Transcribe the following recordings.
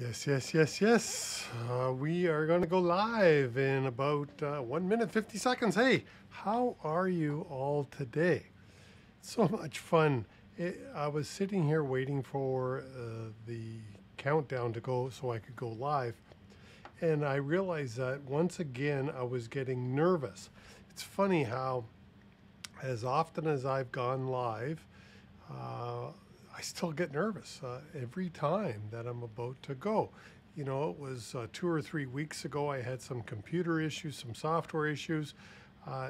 Yes, yes, yes, yes. We are going to go live in about 1 minute, 50 seconds. Hey, how are you all today? So much fun. I was sitting here waiting for the countdown to go so I could go live. And I realized that once again, I was getting nervous. It's funny how, as often as I've gone live, uh, I still get nervous every time that I'm about to go. You know, it was 2 or 3 weeks ago. I had some computer issues, some software issues.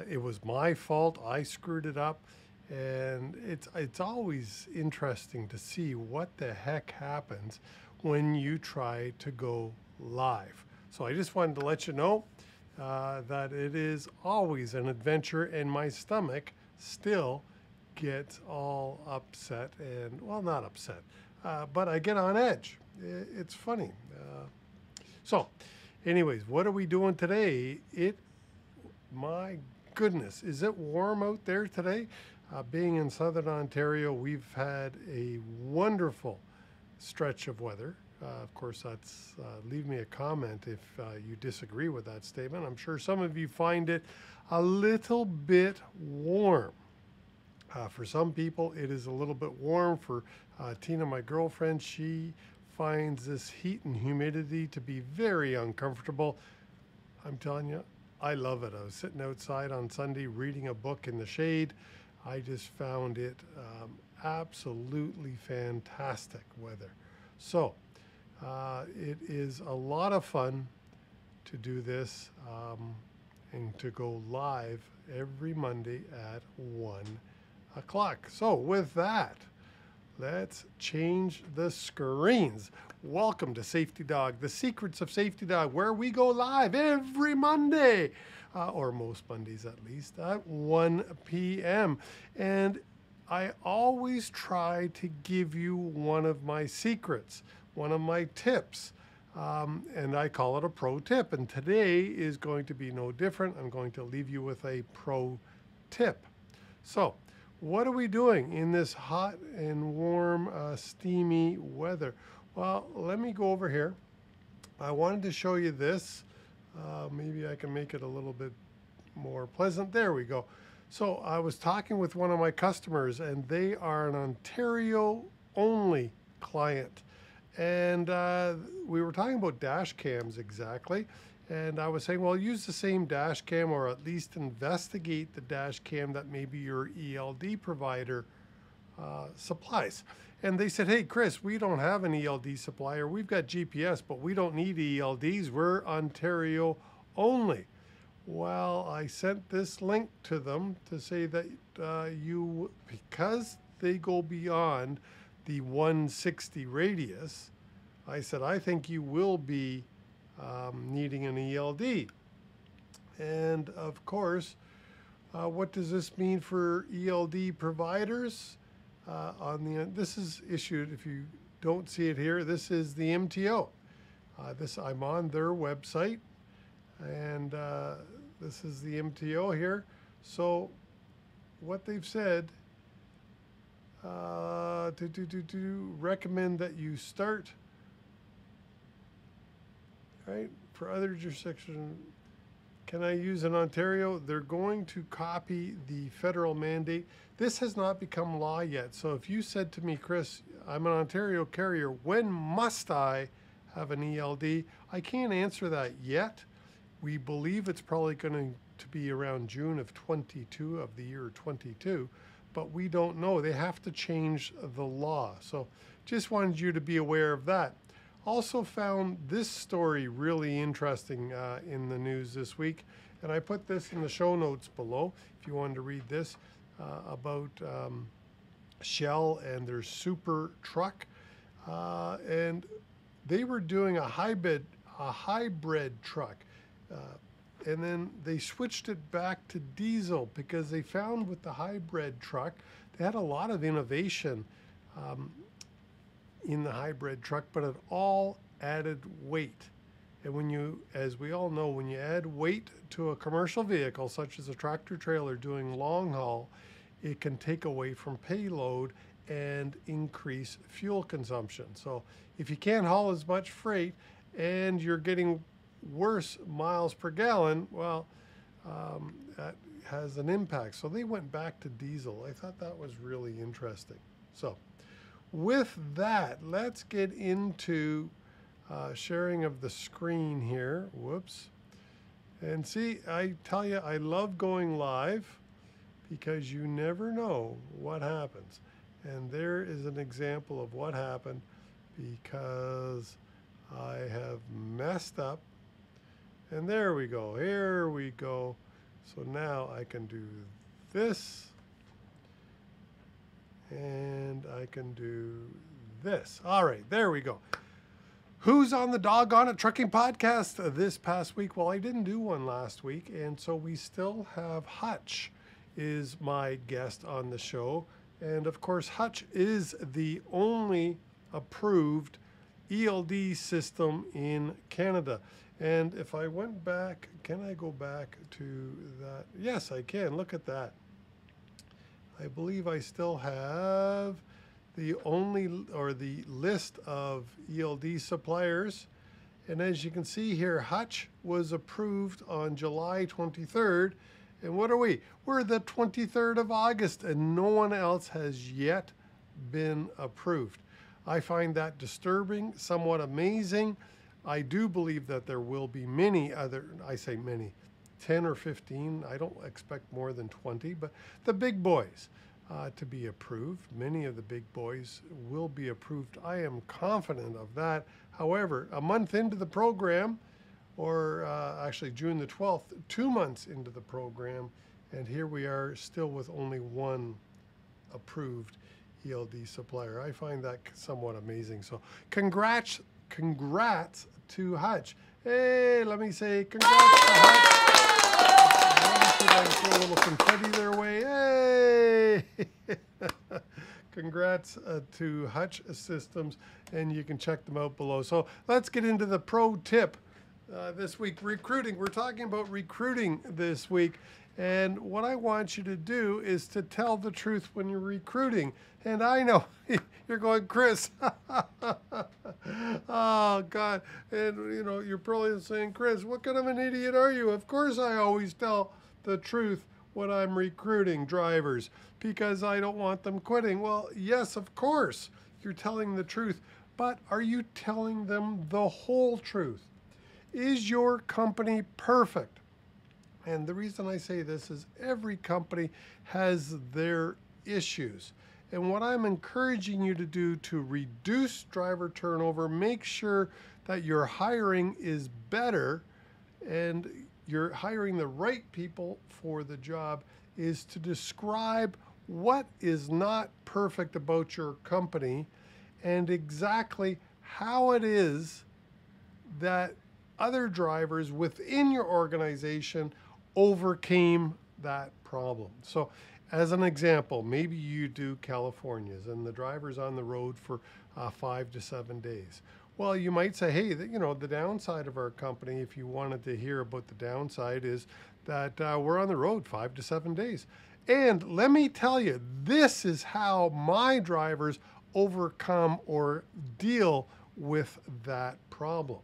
It was my fault. I screwed it up, and it's always interesting to see what the heck happens when you try to go live. So I just wanted to let you know that it is always an adventure, and my stomach still get all upset and, well, not upset, but I get on edge. It's funny. So, anyways, what are we doing today? My goodness, is it warm out there today? Being in Southern Ontario, we've had a wonderful stretch of weather. Of course, that's leave me a comment if you disagree with that statement. I'm sure some of you find it a little bit warm. For some people, it is a little bit warm. For Tina, my girlfriend, she finds this heat and humidity to be very uncomfortable. I'm telling you, I love it. I was sitting outside on Sunday reading a book in the shade. I just found it absolutely fantastic weather. So it is a lot of fun to do this and to go live every Monday at 1 o'clock. So with that, let's change the screens. Welcome to Safety Dawg, the secrets of Safety Dawg, where we go live every Monday, or most Mondays at least, at 1 p.m. And I always try to give you one of my secrets, one of my tips. And I call it a pro tip. And today is going to be no different. I'm going to leave you with a pro tip. So, what are we doing in this hot and warm, steamy weather? Well, let me go over here. I wanted to show you this. Maybe I can make it a little bit more pleasant. There we go. So I was talking with one of my customers, and they are an Ontario-only client. And we were talking about dash cams exactly. And I was saying, well, use the same dash cam, or at least investigate the dash cam that maybe your ELD provider supplies. And they said, hey, Chris, we don't have an ELD supplier. We've got GPS, but we don't need ELDs. We're Ontario only. Well, I sent this link to them to say that because they go beyond the 160 radius, I said, I think you will be needing an ELD. And of course, what does this mean for ELD providers? This is issued, if you don't see it here, this is the MTO. I'm on their website, and this is the MTO here. So what they've said, to recommend that you start, right, for other jurisdictions. Can I use in Ontario? They're going to copy the federal mandate. This has not become law yet. So if you said to me, Chris, I'm an Ontario carrier, when must I have an ELD? I can't answer that yet. We believe it's probably going to be around June of 22, of the year 22, but we don't know. They have to change the law. So just wanted you to be aware of that. Also found this story really interesting in the news this week, and I put this in the show notes below if you wanted to read this about Shell and their super truck, and they were doing a hybrid truck, and then they switched it back to diesel because they found with the hybrid truck they had a lot of innovation in the hybrid truck, but it all added weight. And when you, as we all know, when you add weight to a commercial vehicle, such as a tractor trailer doing long haul, it can take away from payload and increase fuel consumption. So if you can't haul as much freight and you're getting worse miles per gallon, well, that has an impact. So they went back to diesel. I thought that was really interesting. So with that, let's get into sharing of the screen here. Whoops. And see, I tell you, I love going live because you never know what happens. And there is an example of what happened because I have messed up. And there we go. Here we go. So now I can do this. And I can do this. All right, there we go. Who's on the Doggone It Trucking podcast this past week? Well, I didn't do one last week, and so we still have Hutch is my guest on the show. And of course, Hutch is the only approved ELD system in Canada. And if I went back, can I go back to that? Yes, I can. Look at that. I believe I still have the list of ELD suppliers. And as you can see here, Hutch was approved on July 23rd. And what are we? We're the 23rd of August, and no one else has yet been approved. I find that disturbing, somewhat amazing. I do believe that there will be many other, I say many, 10 or 15. I don't expect more than 20, but the big boys to be approved. Many of the big boys will be approved. I am confident of that. However, a month into the program, or actually June the 12th, 2 months into the program, and here we are still with only one approved ELD supplier. I find that somewhat amazing. So congrats to Hutch. Hey, let me say congrats to Hutch. Let me throw a little confetti their way. Hey! Congrats to Hutch Systems, and you can check them out below. So let's get into the pro tip this week. Recruiting. We're talking about recruiting this week. And what I want you to do is to tell the truth when you're recruiting. And I know you're going, Chris. Oh, God. And, you know, you're probably saying, Chris, what kind of an idiot are you? Of course I always tell the truth when I'm recruiting drivers because I don't want them quitting. Well, yes, of course, you're telling the truth. But are you telling them the whole truth? Is your company perfect? And the reason I say this is every company has their issues. And what I'm encouraging you to do to reduce driver turnover, make sure that your hiring is better and you're hiring the right people for the job, is to describe what is not perfect about your company and exactly how it is that other drivers within your organization overcame that problem. So as an example, maybe you do Californias and the driver's on the road for 5 to 7 days. Well, you might say, hey, you know, the downside of our company, if you wanted to hear about the downside, is that we're on the road 5 to 7 days. And let me tell you, this is how my drivers overcome or deal with that problem.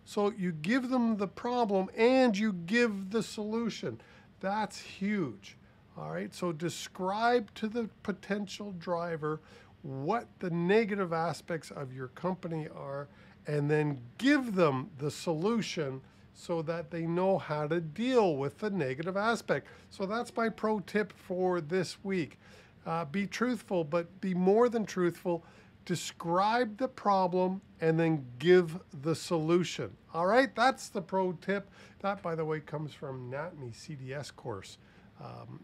So you give them the problem and you give the solution. That's huge. All right, so describe to the potential driver what the negative aspects of your company are and then give them the solution so that they know how to deal with the negative aspect. So that's my pro tip for this week. Be truthful, but be more than truthful. Describe the problem and then give the solution. All right, that's the pro tip. That, by the way, comes from NATME CDS course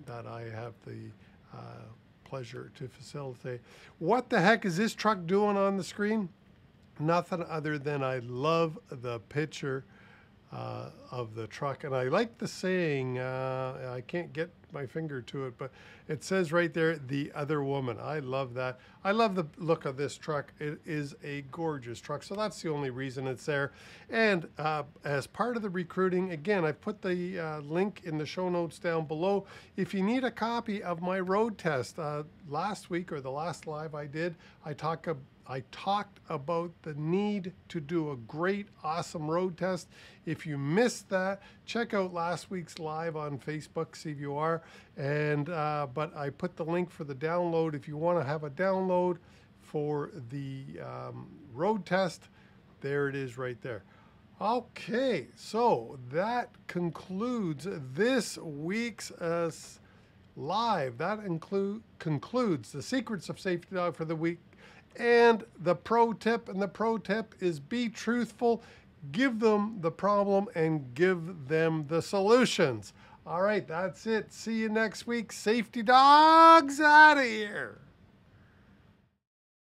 that I have the pleasure to facilitate. What the heck is this truck doing on the screen? Nothing other than I love the picture of the truck. And I like the saying, I can't get my finger to it, but it says right there, the other woman. I love that. I love the look of this truck. It is a gorgeous truck. So that's the only reason it's there. And as part of the recruiting, again, I've put the link in the show notes down below. If you need a copy of my road test, last week or the last live I did, I talked about the need to do a great, awesome road test. If you missed that, check out last week's live on Facebook, CVR. And but I put the link for the download. If you want to have a download for the road test, there it is right there. Okay, so that concludes this week's live. That concludes the Secrets of Safety Dog for the week. And the pro tip, is be truthful, give them the problem, and give them the solutions. All right, that's it. See you next week. Safety Dogs out of here.